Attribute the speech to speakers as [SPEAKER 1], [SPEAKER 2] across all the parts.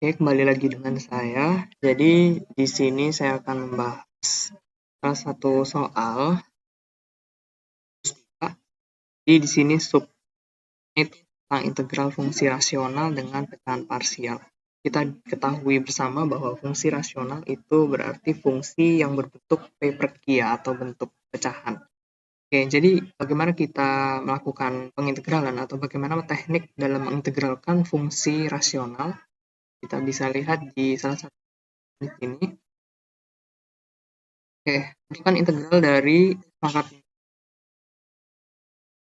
[SPEAKER 1] Oke, kembali lagi dengan saya. Jadi, di sini saya akan membahas salah satu soal. Jadi, di sini subnya itu tentang integral fungsi rasional dengan pecahan parsial. Kita ketahui bersama bahwa fungsi rasional itu berarti fungsi yang berbentuk P per Q atau bentuk pecahan. Oke, jadi bagaimana kita melakukan pengintegralan atau bagaimana teknik dalam mengintegralkan fungsi rasional? Kita bisa lihat di salah satu di sini. Oke, itu kan integral dari pangkat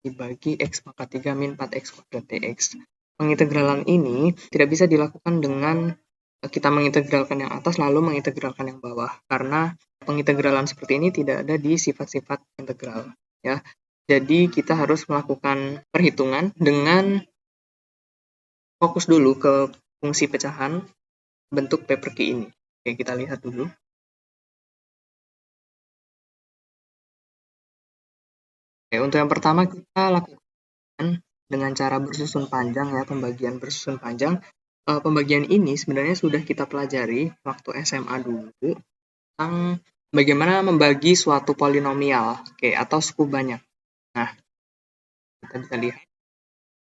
[SPEAKER 1] dibagi X pangkat 3 min 4X kuadrat dx. Pengintegralan ini tidak bisa dilakukan dengan kita mengintegralkan yang atas lalu mengintegralkan yang bawah, karena pengintegralan seperti ini tidak ada di sifat-sifat integral. Ya. Jadi kita harus melakukan perhitungan dengan fokus dulu ke fungsi pecahan bentuk P per Q ini. Oke, kita lihat dulu. Oke, untuk yang pertama kita lakukan dengan cara bersusun panjang ya, pembagian bersusun panjang. Pembagian ini sebenarnya sudah kita pelajari waktu SMA dulu tentang bagaimana membagi suatu polinomial, oke, atau suku banyak. Nah, kita bisa lihat.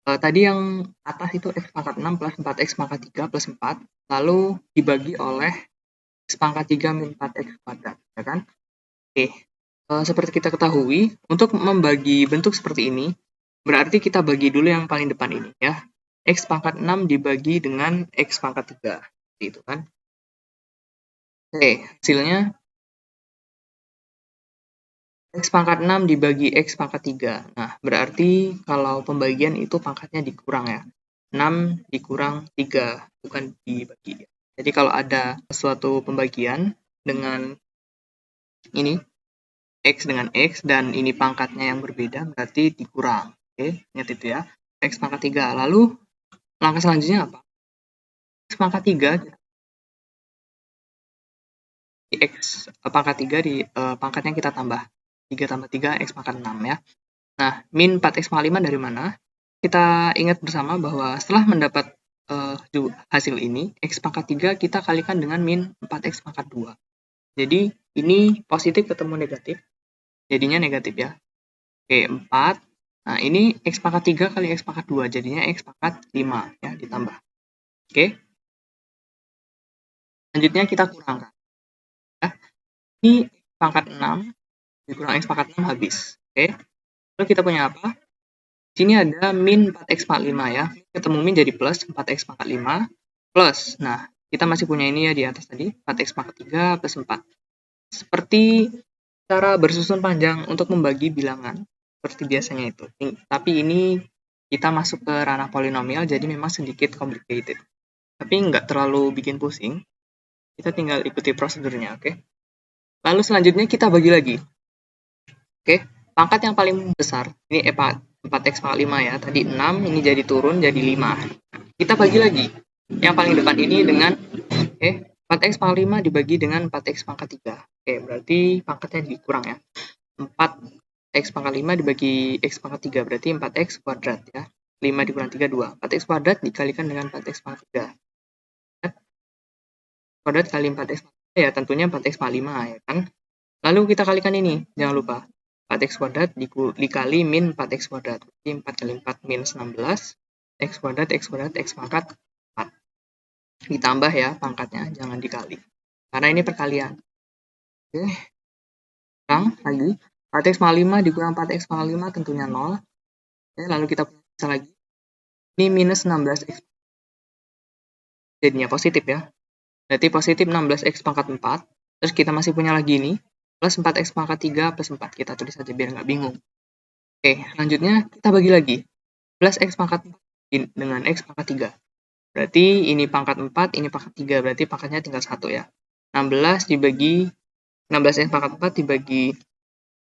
[SPEAKER 1] Tadi yang atas itu X pangkat 6 plus 4X pangkat 3 plus 4, lalu dibagi oleh X pangkat 3 min 4X kuadrat, ya kan? Oke, seperti kita ketahui, untuk membagi bentuk seperti ini, berarti kita bagi dulu yang paling depan ini ya. X pangkat 6 dibagi dengan X pangkat 3. Gitu kan. Oke, hasilnya X pangkat 6 dibagi X pangkat 3. Nah, berarti kalau pembagian itu pangkatnya dikurang ya. 6 dikurang 3, bukan dibagi. Jadi kalau ada suatu pembagian dengan ini, X dengan X, dan ini pangkatnya yang berbeda, berarti dikurang. Oke, ingat itu ya. X pangkat 3. Lalu, langkah selanjutnya apa? X pangkat 3, X pangkat 3 di pangkatnya kita tambah. 3 tambah 3, X pangkat 6 ya. Nah, min 4X pangkat 5 dari mana? Kita ingat bersama bahwa setelah mendapat hasil ini, X pangkat 3 kita kalikan dengan min 4X pangkat 2. Jadi, ini positif ketemu negatif. Jadinya negatif ya. Oke, 4. Nah, ini X pangkat 3 kali X pangkat 2. Jadinya X pangkat 5 ya, ditambah. Oke. Selanjutnya kita kurangkan. Ya. Ini pangkat 6 dikurang X pangkat 6 habis. Oke. Lalu kita punya apa? Sini ada min 4X pangkat 5 ya. Ketemu min jadi plus 4X pangkat 5 plus. Nah, kita masih punya ini ya di atas tadi. 4X pangkat 3 plus 4. Seperti cara bersusun panjang untuk membagi bilangan. Seperti biasanya itu. Tapi ini kita masuk ke ranah polinomial, jadi memang sedikit complicated. Tapi nggak terlalu bikin pusing. Kita tinggal ikuti prosedurnya, oke? Lalu selanjutnya kita bagi lagi. Oke, pangkat yang paling besar, ini 4X pangkat 5 ya, tadi 6, ini jadi turun jadi 5. Kita bagi lagi, yang paling depan ini dengan 4X pangkat 5 dibagi dengan 4X pangkat 3. Oke, berarti pangkatnya dikurang ya. 4X pangkat 5 dibagi X pangkat 3, berarti 4X kuadrat ya. 5 dikurang 3, 2. 4X kuadrat dikalikan dengan 4X pangkat 3. Kuadrat kali 4X pangkat 3 ya, tentunya 4X pangkat 5 ya kan. Lalu kita kalikan ini, jangan lupa. 4X kuadrat dikali min 4X kuadrat. Jadi 4 kali 4 minus 16. X kuadrat, X pangkat 4. Ditambah ya pangkatnya, jangan dikali. Karena ini perkalian. Oke. Kurang lagi. 4X pangkat 5 dikurang 4X pangkat 5 tentunya 0. Oke, lalu kita bisa lagi. Ini minus 16X. Jadinya positif ya. Berarti positif 16X pangkat 4. Terus kita masih punya lagi ini. Plus 4X pangkat 3 plus 4. Kita tulis saja biar nggak bingung. Oke, selanjutnya kita bagi lagi. Plus X pangkat 4 dengan X pangkat 3. Berarti ini pangkat 4, ini pangkat 3. Berarti pangkatnya tinggal 1 ya. 16 dibagi 16X pangkat 4 dibagi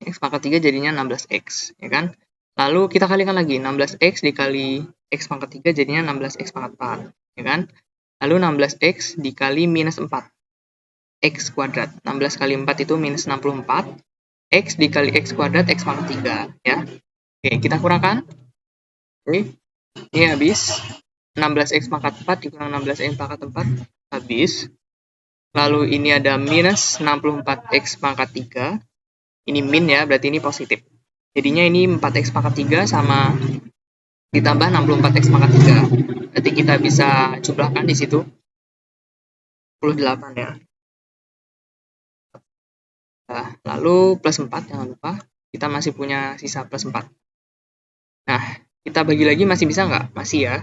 [SPEAKER 1] X pangkat 3 jadinya 16X. Ya kan? Lalu kita kalikan lagi. 16X dikali X pangkat 3 jadinya 16X pangkat 4. Ya kan? Lalu 16X dikali minus 4. X kuadrat. 16 kali 4 itu minus 64. X dikali X kuadrat X pangkat 3. Ya. Oke, kita kurangkan. Oke, ini habis. 16x pangkat 4 dikurang 16x pangkat 4 habis. Lalu ini ada minus 64x pangkat 3. Ini min ya, berarti ini positif. Jadinya ini 4x pangkat 3 sama ditambah 64x pangkat 3. Berarti kita bisa jumlahkan di situ 48 ya. Nah, lalu plus 4 jangan lupa. Kita masih punya sisa plus 4. Nah, kita bagi lagi masih bisa nggak? Masih ya.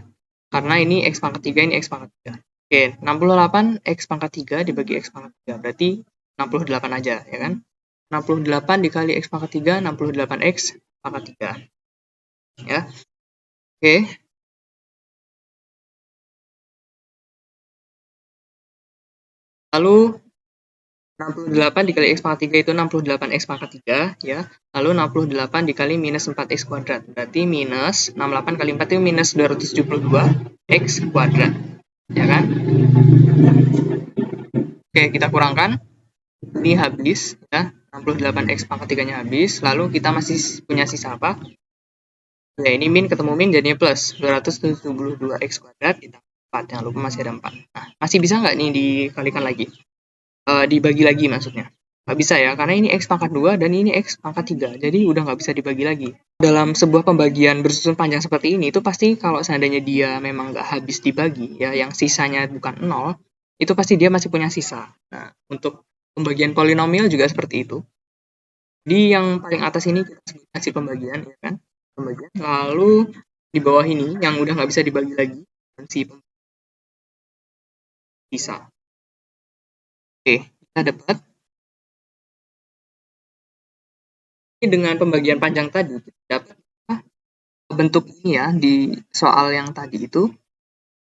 [SPEAKER 1] Karena ini x pangkat 3, ini x pangkat 3. Oke, 68 x pangkat 3 dibagi x pangkat 3. Berarti 68 aja, ya kan? 68 dikali x pangkat 3, 68x pangkat 3. Ya. Oke. Lalu 68 dikali x pangkat 3 itu 68x pangkat 3, ya. Lalu 68 dikali minus 4x kuadrat. Berarti minus 68 kali 4 itu minus 272x kuadrat. Ya kan? Oke, kita kurangkan. Ini habis, ya. 68x pangkat 3-nya habis. Lalu kita masih punya sisa apa? Ya, ini min ketemu min jadinya plus 272x kuadrat ditambah 4. Jangan lupa masih ada 4. Nah, masih bisa nggak nih dikalikan lagi? Dibagi lagi maksudnya. Nggak bisa ya, karena ini x pangkat 2 dan ini x pangkat 3. Jadi udah nggak bisa dibagi lagi. Dalam sebuah pembagian bersusun panjang seperti ini, itu pasti kalau seandainya dia memang nggak habis dibagi, ya, yang sisanya bukan 0, itu pasti dia masih punya sisa. Nah, untuk pembagian polinomial juga seperti itu. Di yang paling atas ini kita sebut hasil pembagian, ya kan? Pembagian. Lalu di bawah ini yang udah nggak bisa dibagi lagi, si sisa. Oke, kita dapat dengan pembagian panjang tadi kita dapat bentuk ini ya di soal yang tadi itu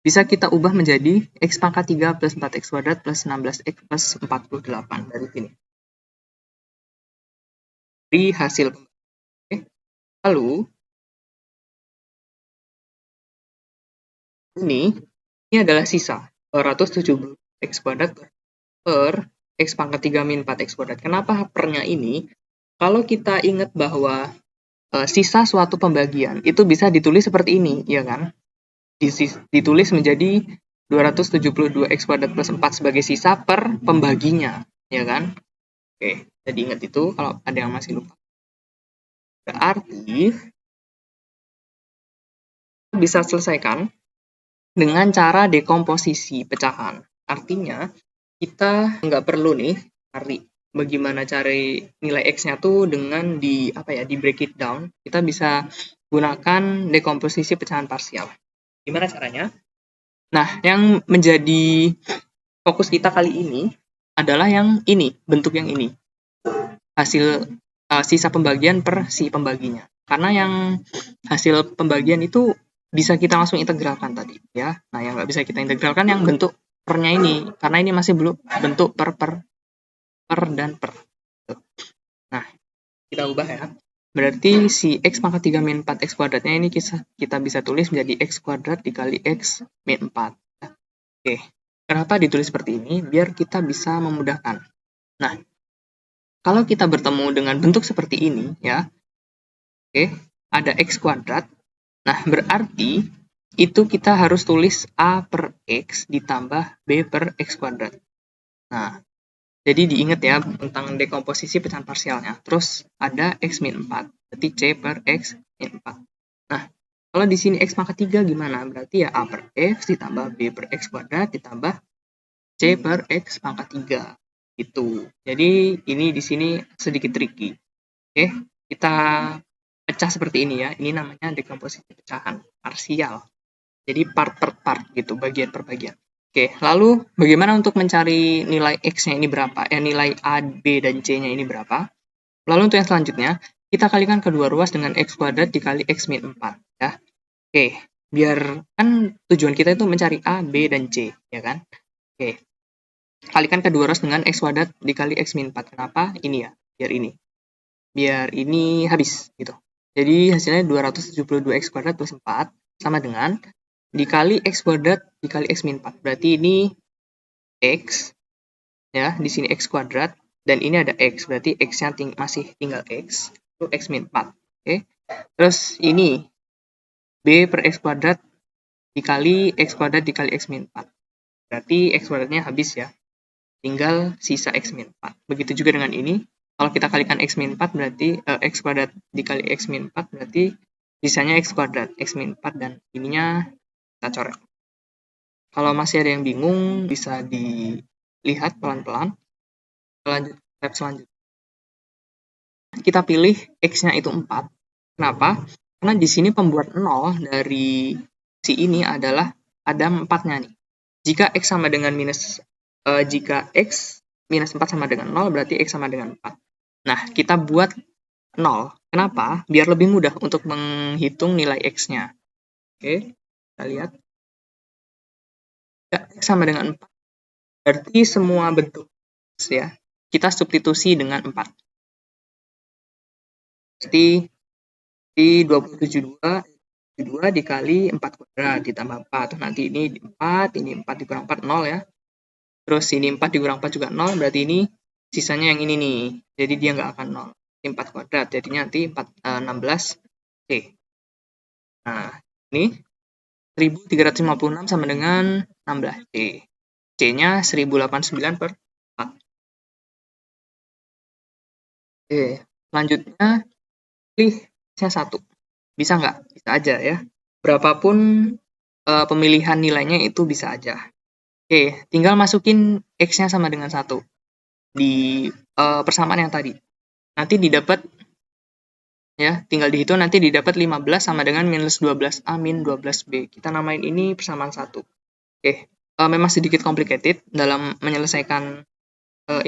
[SPEAKER 1] bisa kita ubah menjadi x pangkat 3 plus 4x kuadrat plus 16x plus 48 dari sini. Dari hasil pembagian. Lalu ini adalah sisa 270x kuadrat per x pangkat 3 min 4x kuadrat. Kenapa pernya ini? Kalau kita ingat bahwa sisa suatu pembagian itu bisa ditulis seperti ini, ya kan? Ditulis menjadi 272x kuadrat plus 4 sebagai sisa per pembaginya, ya kan? Oke, jadi ingat itu kalau ada yang masih lupa. Berarti bisa selesaikan dengan cara dekomposisi pecahan. Artinya, kita nggak perlu nih cari bagaimana cari nilai x-nya tuh dengan di break it down. Kita bisa gunakan dekomposisi pecahan parsial. Gimana caranya? Nah, yang menjadi fokus kita kali ini adalah yang ini, bentuk yang ini. Hasil sisa pembagian per si pembaginya. Karena yang hasil pembagian itu bisa kita langsung integralkan tadi, ya. Nah, yang nggak bisa kita integralkan yang bentuk pernya ini, karena ini masih belum bentuk per dan per. Nah, kita ubah ya. Berarti si x pangkat 3 min 4x kuadratnya ini kita bisa tulis menjadi x kuadrat dikali x min 4. Oke, kenapa ditulis seperti ini? Biar kita bisa memudahkan. Nah, kalau kita bertemu dengan bentuk seperti ini, ya, oke, ada x kuadrat. Nah, berarti itu kita harus tulis a per x ditambah b per x kuadrat. Nah, jadi diingat ya tentang dekomposisi pecahan parsialnya. Terus ada x min 4, berarti c per x min 4. Nah, kalau di sini x pangkat 3 gimana? Berarti ya a per x ditambah b per x kuadrat ditambah c per x pangkat 3. Itu. Jadi ini di sini sedikit tricky. Oke, kita pecah seperti ini ya. Ini namanya dekomposisi pecahan parsial. Jadi part per part gitu, bagian per bagian. Oke, lalu bagaimana untuk mencari nilai x-nya ini berapa? Nilai a, b, dan c-nya ini berapa? Lalu untuk yang selanjutnya, kita kalikan kedua ruas dengan x kuadrat dikali x min 4 ya. Oke, biar kan tujuan kita itu mencari a, b, dan c, ya kan? Oke. Kalikan kedua ruas dengan x kuadrat dikali x min 4. Kenapa? Ini ya, biar ini. Biar ini habis gitu. Jadi hasilnya 272x kuadrat plus 4 sama dengan dikali x kuadrat dikali x min 4. Berarti ini x ya, di sini x kuadrat dan ini ada x. Berarti x-nya masih tinggal x. Itu x min 4. Oke. Terus ini b per x kuadrat dikali X kuadrat dikali X min 4. Berarti X kuadratnya habis ya. Tinggal sisa X min 4. Begitu juga dengan ini. Kalau kita kalikan X min 4 berarti X kuadrat dikali X min 4 berarti sisanya X kuadrat, X min 4 dan ininya kita coret. Kalau masih ada yang bingung bisa dilihat pelan-pelan. Lanjut step selanjutnya. Kita pilih X-nya itu 4. Kenapa? Karena di sini pembuat 0 dari si ini adalah ada 4-nya nih. Jika X sama dengan jika X minus 4 sama dengan 0, berarti X sama dengan 4. Nah, kita buat 0. Kenapa? Biar lebih mudah untuk menghitung nilai X-nya. Oke, kita lihat. Ya, X sama dengan 4. Berarti semua bentuk X ya, kita substitusi dengan 4. Berarti di 27,2 dikali 4 kuadrat ditambah 4. Nanti ini 4, ini 4 dikurang 4, 0 ya. Terus ini 4 dikurang 4 juga 0, berarti ini sisanya yang ini nih. Jadi dia nggak akan 0. Ini 4 kuadrat, jadinya nanti 16 C. Nah, ini 1356 sama dengan 16 C. C-nya 1089 per 4. Oke, selanjutnya pilih X-nya 1. Bisa nggak? Bisa aja ya. Berapapun pemilihan nilainya itu bisa aja. Oke, tinggal masukin X-nya sama dengan 1 di persamaan yang tadi. Nanti didapat ya, tinggal dihitung nanti didapat 15 sama dengan minus 12A min 12B. Kita namain ini persamaan 1. Oke, memang sedikit complicated dalam menyelesaikan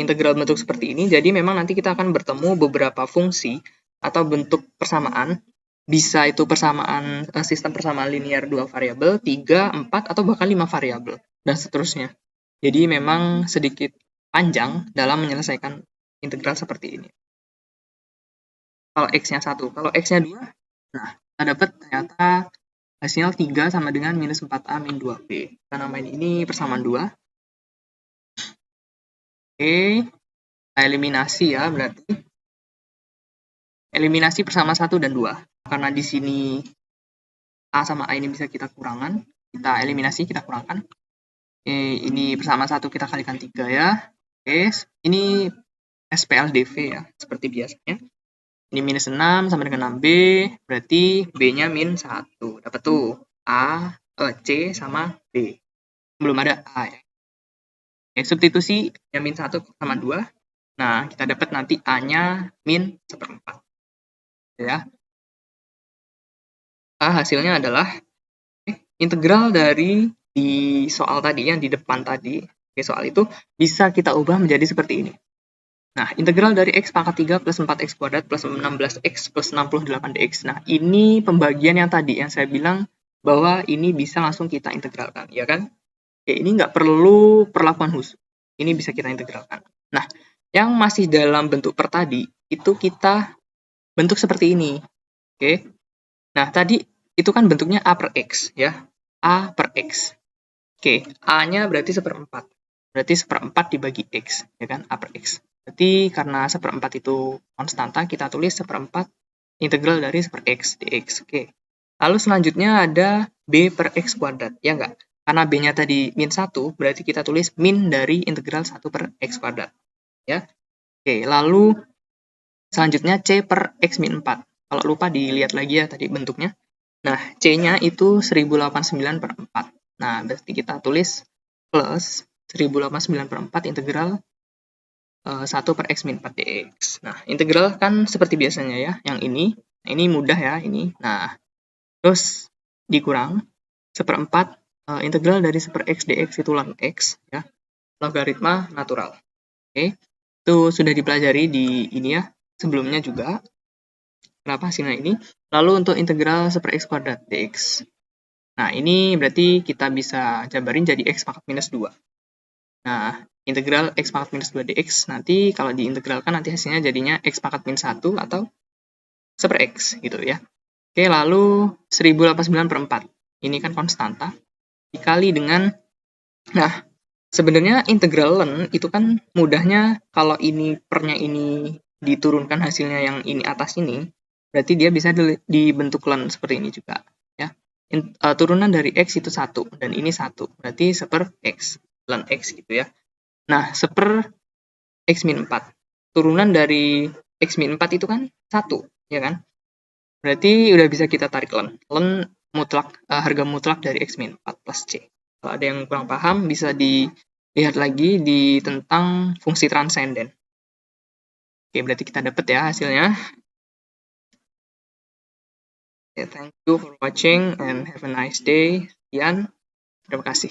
[SPEAKER 1] integral bentuk seperti ini. Jadi memang nanti kita akan bertemu beberapa fungsi atau bentuk persamaan. Bisa itu persamaan sistem persamaan linear 2 variabel, 3, 4, atau bahkan 5 variabel, dan seterusnya. Jadi memang sedikit panjang dalam menyelesaikan integral seperti ini. Kalau X-nya 1, kalau X-nya 2, nah, kita dapat ternyata hasilnya 3 sama dengan minus 4A min 2B. Kita namain ini persamaan 2. Oke, kita eliminasi ya, berarti. Eliminasi persamaan 1 dan 2. Karena di sini A sama A ini bisa kita kurangkan. Kita eliminasi, kita kurangkan. Ini persamaan 1 kita kalikan 3 ya. Oke, ini SPLDV ya, seperti biasanya. Ini minus 6 sama dengan 6B, berarti B-nya min 1. Dapat tuh C sama B. Belum ada A ya. Oke, substitusi yang min 1 sama 2. Nah, kita dapat nanti A-nya min 1/4. Ya. Hasilnya adalah integral dari di soal tadi, yang di depan tadi, soal itu bisa kita ubah menjadi seperti ini. Nah, integral dari X pangkat 3 plus 4X kuadrat plus 16X plus 68DX. Nah, ini pembagian yang tadi, yang saya bilang bahwa ini bisa langsung kita integralkan, ya kan? Oke, ini nggak perlu perlakuan khusus. Ini bisa kita integralkan. Nah, yang masih dalam bentuk per tadi, itu kita bentuk seperti ini. Oke. Nah, tadi itu kan bentuknya A per X, ya. A per X. Oke, A-nya berarti 1/4. Berarti 1/4 dibagi X, ya kan? A per X. Berarti karena 1/4 itu konstanta, kita tulis 1/4 integral dari 1/x dx. Oke. Lalu selanjutnya ada B per X kuadrat, ya enggak? Karena B-nya tadi min 1, berarti kita tulis min dari integral 1 per X kuadrat. Ya. Oke, lalu selanjutnya C per X min 4. Kalau lupa dilihat lagi ya tadi bentuknya. Nah, C-nya itu 1089 per 4. Nah, berarti kita tulis plus 1089 per 4 integral 1 per X min 4 dx. Nah, integral kan seperti biasanya ya, yang ini. Nah, ini mudah ya, ini. Nah, terus dikurang 1/4 integral dari 1 per X dx itu log X, ya. Logaritma natural. Oke, itu sudah dipelajari di ini ya, sebelumnya juga. Kenapa hasilnya ini? Lalu untuk integral 1 per X kuadrat dx. Nah, ini berarti kita bisa jabarin jadi X pangkat minus 2. Nah, integral X pangkat minus 2 dx, nanti kalau diintegralkan nanti hasilnya jadinya X pangkat min 1 atau 1 per X gitu ya. Oke, lalu 1089 per 4. Ini kan konstanta. Dikali dengan, nah, sebenarnya integralan itu kan mudahnya kalau ini pernya ini diturunkan hasilnya yang ini atas ini, berarti dia bisa dibentuk len seperti ini juga. Ya. turunan dari X itu 1, dan ini 1. Berarti 1/x, ln X gitu ya. Nah, 1/x min 4. Turunan dari X min 4 itu kan 1, ya kan? Berarti udah bisa kita tarik ln. Ln mutlak, harga mutlak dari X min 4 plus C. Kalau ada yang kurang paham, bisa dilihat lagi di tentang fungsi transenden. Oke, berarti kita dapat ya hasilnya. Okay, thank you for watching and have a nice day. Sekian, terima kasih.